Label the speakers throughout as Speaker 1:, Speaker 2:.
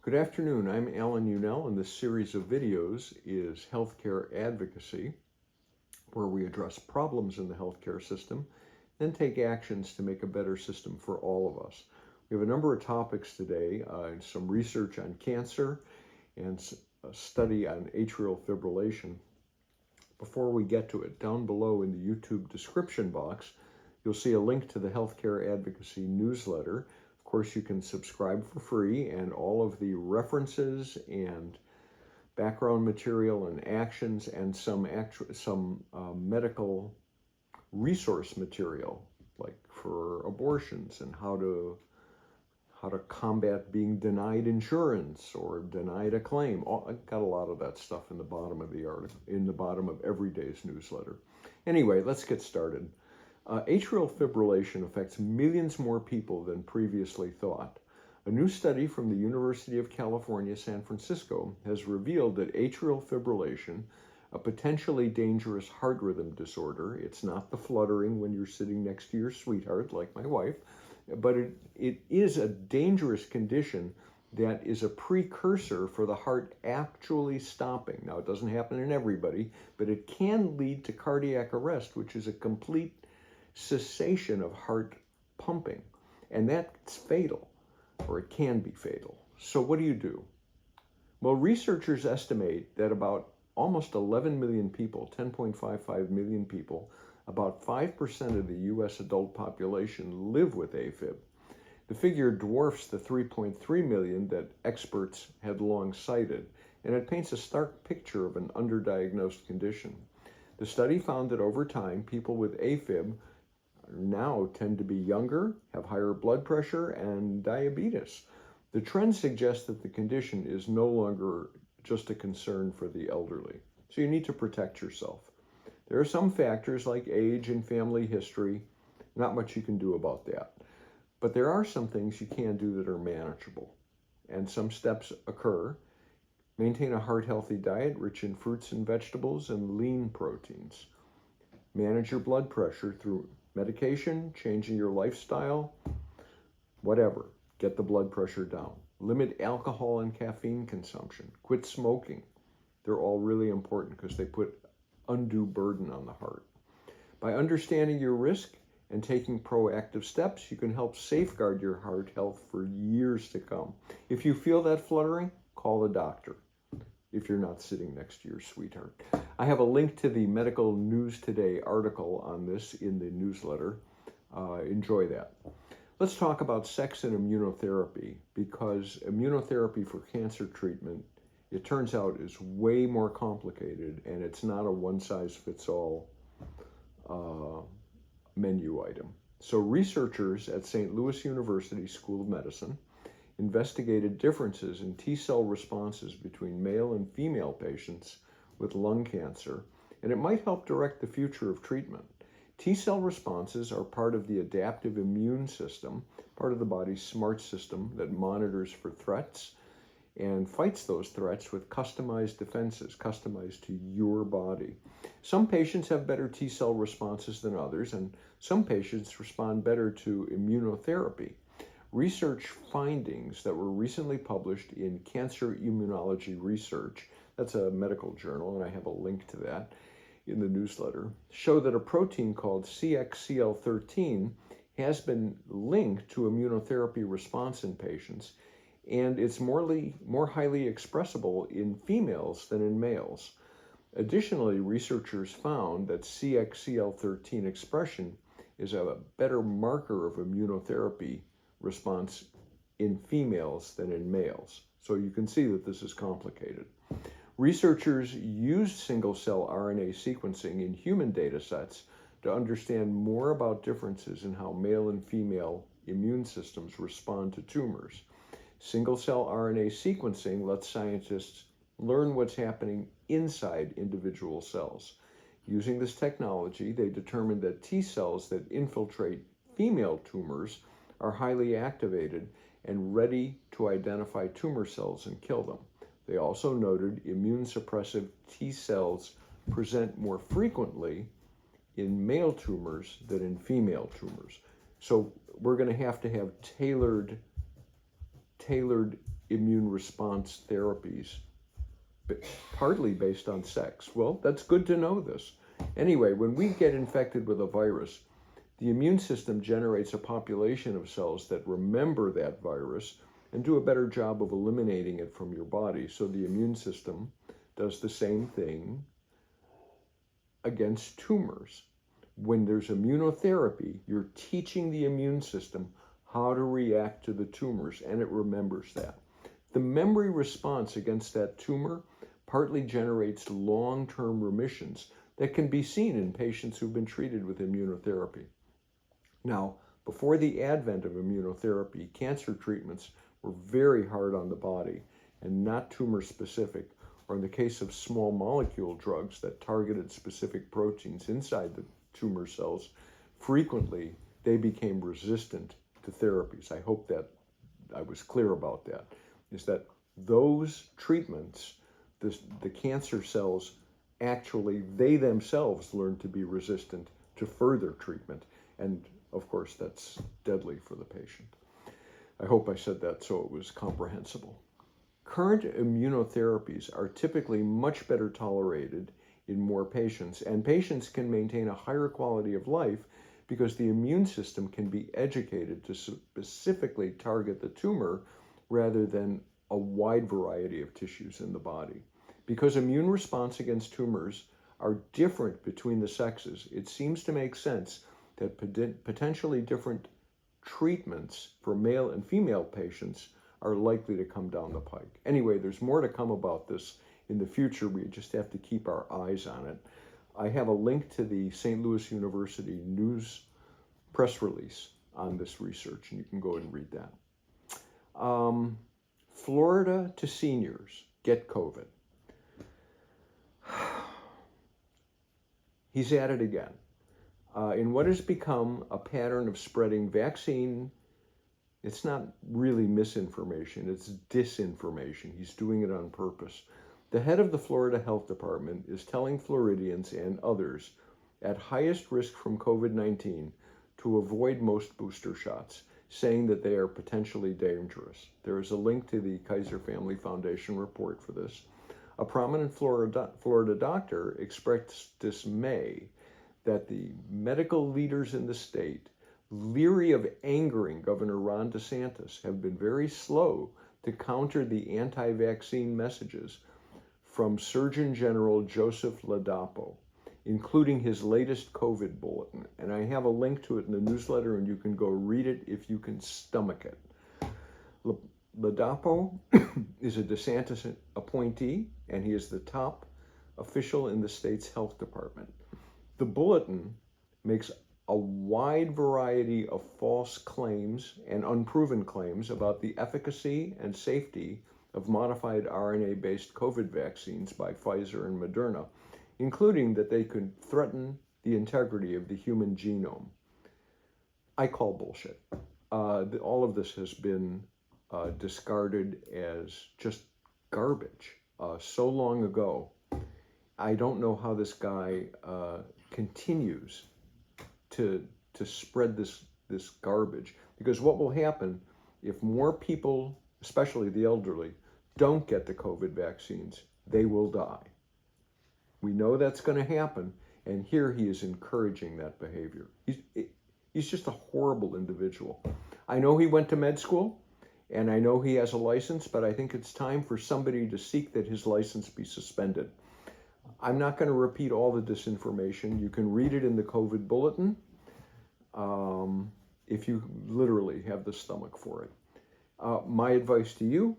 Speaker 1: Good afternoon, I'm Alan Unell, and this series of videos is Healthcare Advocacy, where we address problems in the healthcare system and take actions to make a better system for all of us. We have a number of topics today, some research on cancer and a study on atrial fibrillation. Before we get to it, down below in the YouTube description box, you'll see a link to the Healthcare Advocacy newsletter. Of course, you can subscribe for free, and all of the references and background material and actions and some medical resource material, like for abortions and how to combat being denied insurance or denied a claim. I've got a lot of that stuff in the bottom of the article, in the bottom of every day's newsletter. Anyway, let's get started. Atrial fibrillation affects millions more people than previously thought. A new study from the University of California, San Francisco, has revealed that atrial fibrillation, a potentially dangerous heart rhythm disorder, it's not the fluttering when you're sitting next to your sweetheart like my wife, but it is a dangerous condition that is a precursor for the heart actually stopping. Now, it doesn't happen in everybody, but it can lead to cardiac arrest, which is a complete cessation of heart pumping, and that's fatal, or it can be fatal. So what do you do? Well, researchers estimate that about almost 11 million people, 10.55 million people, about 5% of the US adult population live with Afib. The figure dwarfs the 3.3 million that experts had long cited, and it paints a stark picture of an underdiagnosed condition. The study found that over time, people with Afib now tend to be younger, have higher blood pressure, and diabetes. The trend suggests that the condition is no longer just a concern for the elderly. So you need to protect yourself. There are some factors like age and family history. Not much you can do about that. But there are some things you can do that are manageable. And some steps occur. Maintain a heart-healthy diet rich in fruits and vegetables and lean proteins. Manage your blood pressure through medication, changing your lifestyle, whatever. Get the blood pressure down. Limit alcohol and caffeine consumption. Quit smoking. They're all really important because they put undue burden on the heart. By understanding your risk and taking proactive steps, you can help safeguard your heart health for years to come. If you feel that fluttering, call the doctor if you're not sitting next to your sweetheart. I have a link to the Medical News Today article on this in the newsletter. Enjoy that. Let's talk about sex and immunotherapy, because immunotherapy for cancer treatment, it turns out, is way more complicated, and it's not a one-size-fits-all menu item. So researchers at St. Louis University School of Medicine investigated differences in T-cell responses between male and female patients with lung cancer, and it might help direct the future of treatment. T-cell responses are part of the adaptive immune system, part of the body's smart system that monitors for threats and fights those threats with customized defenses, customized to your body. Some patients have better T-cell responses than others, and some patients respond better to immunotherapy. Research findings that were recently published in Cancer Immunology Research, that's a medical journal, and I have a link to that in the newsletter, show that a protein called CXCL13 has been linked to immunotherapy response in patients, and it's more highly expressible in females than in males. Additionally, researchers found that CXCL13 expression is a better marker of immunotherapy response in females than in males. So you can see that this is complicated. Researchers used single-cell RNA sequencing in human data sets to understand more about differences in how male and female immune systems respond to tumors. Single-cell RNA sequencing lets scientists learn what's happening inside individual cells. Using this technology, they determined that T cells that infiltrate female tumors are highly activated and ready to identify tumor cells and kill them. They also noted immune suppressive T cells present more frequently in male tumors than in female tumors. So we're going to have tailored immune response therapies, partly based on sex. Well, that's good to know this. Anyway, when we get infected with a virus, the immune system generates a population of cells that remember that virus and do a better job of eliminating it from your body. So the immune system does the same thing against tumors. When there's immunotherapy, you're teaching the immune system how to react to the tumors, and it remembers that. The memory response against that tumor partly generates long-term remissions that can be seen in patients who've been treated with immunotherapy. Now, before the advent of immunotherapy, cancer treatments were very hard on the body and not tumor-specific, or in the case of small molecule drugs that targeted specific proteins inside the tumor cells, frequently they became resistant to therapies. I hope that I was clear about that, is that those treatments, the cancer cells, actually, they themselves learn to be resistant to further treatment. And of course, that's deadly for the patient. I hope I said that so it was comprehensible. Current immunotherapies are typically much better tolerated in more patients, and patients can maintain a higher quality of life because the immune system can be educated to specifically target the tumor rather than a wide variety of tissues in the body. Because immune response against tumors are different between the sexes, it seems to make sense that potentially different treatments for male and female patients are likely to come down the pike. Anyway, there's more to come about this in the future. We just have to keep our eyes on it. I have a link to the St. Louis University news press release on this research, and you can go and read that. Florida to seniors get COVID. He's at it again. In what has become a pattern of spreading vaccine, it's not really misinformation, it's disinformation. He's doing it on purpose. The head of the Florida Health Department is telling Floridians and others at highest risk from COVID-19 to avoid most booster shots, saying that they are potentially dangerous. There is a link to the Kaiser Family Foundation report for this. A prominent Florida doctor expressed dismay that the medical leaders in the state, leery of angering Governor Ron DeSantis, have been very slow to counter the anti-vaccine messages from Surgeon General Joseph Ladapo, including his latest COVID bulletin. And I have a link to it in the newsletter, and you can go read it if you can stomach it. Ladapo is a DeSantis appointee, and he is the top official in the state's health department. The bulletin makes a wide variety of false claims and unproven claims about the efficacy and safety of modified RNA-based COVID vaccines by Pfizer and Moderna, including that they could threaten the integrity of the human genome. I call bullshit. All of this has been discarded as just garbage so long ago. I don't know how this guy continues to spread this garbage, because what will happen if more people, especially the elderly, don't get the COVID vaccines, they will die. We know that's going to happen, and here he is encouraging that behavior. He's just a horrible individual. I know he went to med school, and I know he has a license, but I think it's time for somebody to seek that his license be suspended. I'm not going to repeat all the disinformation. You can read it in the COVID bulletin if you literally have the stomach for it. My advice to you,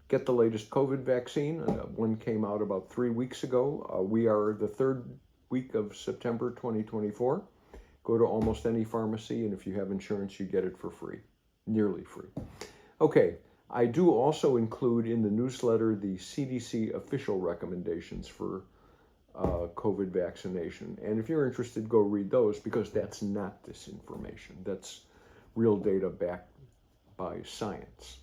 Speaker 1: get the latest COVID vaccine. One came out about 3 weeks ago. We are the third week of September 2024. Go to almost any pharmacy, and if you have insurance, you get it for free, nearly free. Okay, I do also include in the newsletter the CDC official recommendations for COVID vaccination. And if you're interested, go read those, because that's not disinformation. That's real data backed by science.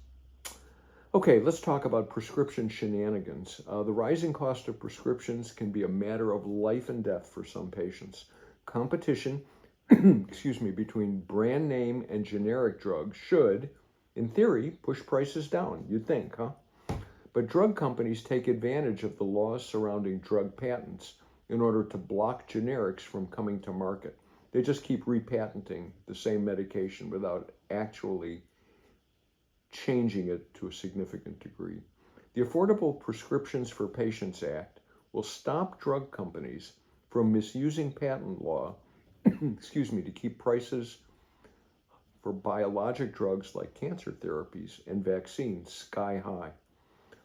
Speaker 1: Okay, let's talk about prescription shenanigans. The rising cost of prescriptions can be a matter of life and death for some patients. Competition between brand name and generic drugs should, In theory, push prices down, you'd think, huh? But drug companies take advantage of the laws surrounding drug patents in order to block generics from coming to market. They just keep repatenting the same medication without actually changing it to a significant degree. The Affordable Prescriptions for Patients Act will stop drug companies from misusing patent law to keep prices for biologic drugs like cancer therapies and vaccines sky high.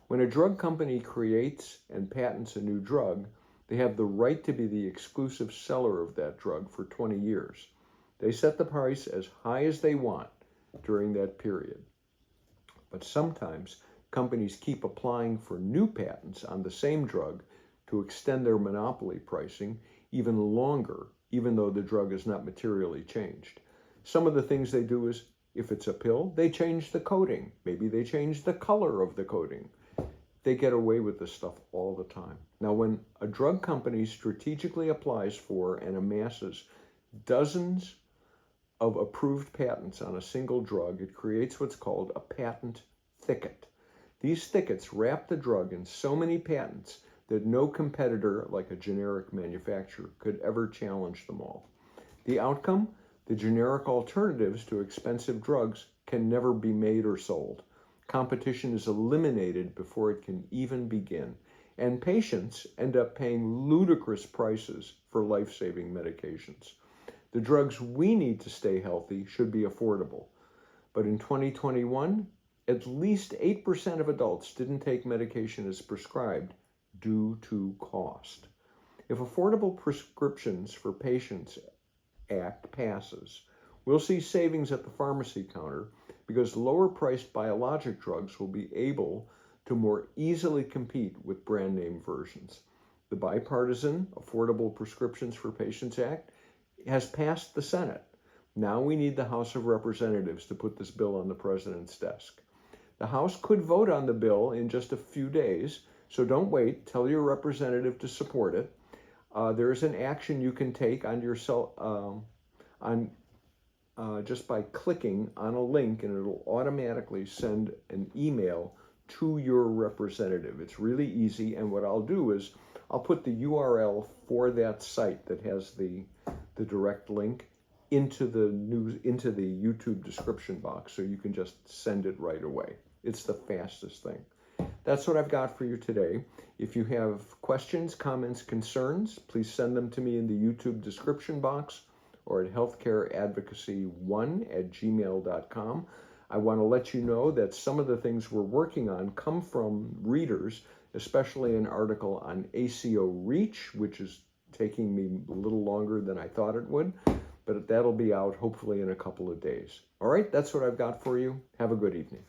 Speaker 1: When a drug company creates and patents a new drug, they have the right to be the exclusive seller of that drug for 20 years. They set the price as high as they want during that period. But sometimes companies keep applying for new patents on the same drug to extend their monopoly pricing even longer, even though the drug is not materially changed. Some of the things they do is, if it's a pill, they change the coating. Maybe they change the color of the coating. They get away with this stuff all the time. Now, when a drug company strategically applies for and amasses dozens of approved patents on a single drug, it creates what's called a patent thicket. These thickets wrap the drug in so many patents that no competitor, like a generic manufacturer, could ever challenge them all. The outcome? The generic alternatives to expensive drugs can never be made or sold. Competition is eliminated before it can even begin, and patients end up paying ludicrous prices for life-saving medications. The drugs we need to stay healthy should be affordable. But in 2021, at least 8% of adults didn't take medication as prescribed due to cost. If Affordable Prescriptions for Patients Act passes, we'll see savings at the pharmacy counter because lower-priced biologic drugs will be able to more easily compete with brand-name versions. The bipartisan Affordable Prescriptions for Patients Act has passed the Senate. Now we need the House of Representatives to put this bill on the president's desk. The House could vote on the bill in just a few days, so don't wait. Tell your representative to support it. There is an action you can take on your just by clicking on a link, and it'll automatically send an email to your representative. It's really easy, and what I'll do is I'll put the URL for that site that has the direct link into the YouTube description box, so you can just send it right away. It's the fastest thing. That's what I've got for you today. If you have questions, comments, concerns, please send them to me in the YouTube description box or at healthcareadvocacy1@gmail.com. I want to let you know that some of the things we're working on come from readers, especially an article on ACO REACH, which is taking me a little longer than I thought it would, but that'll be out hopefully in a couple of days. All right, that's what I've got for you. Have a good evening.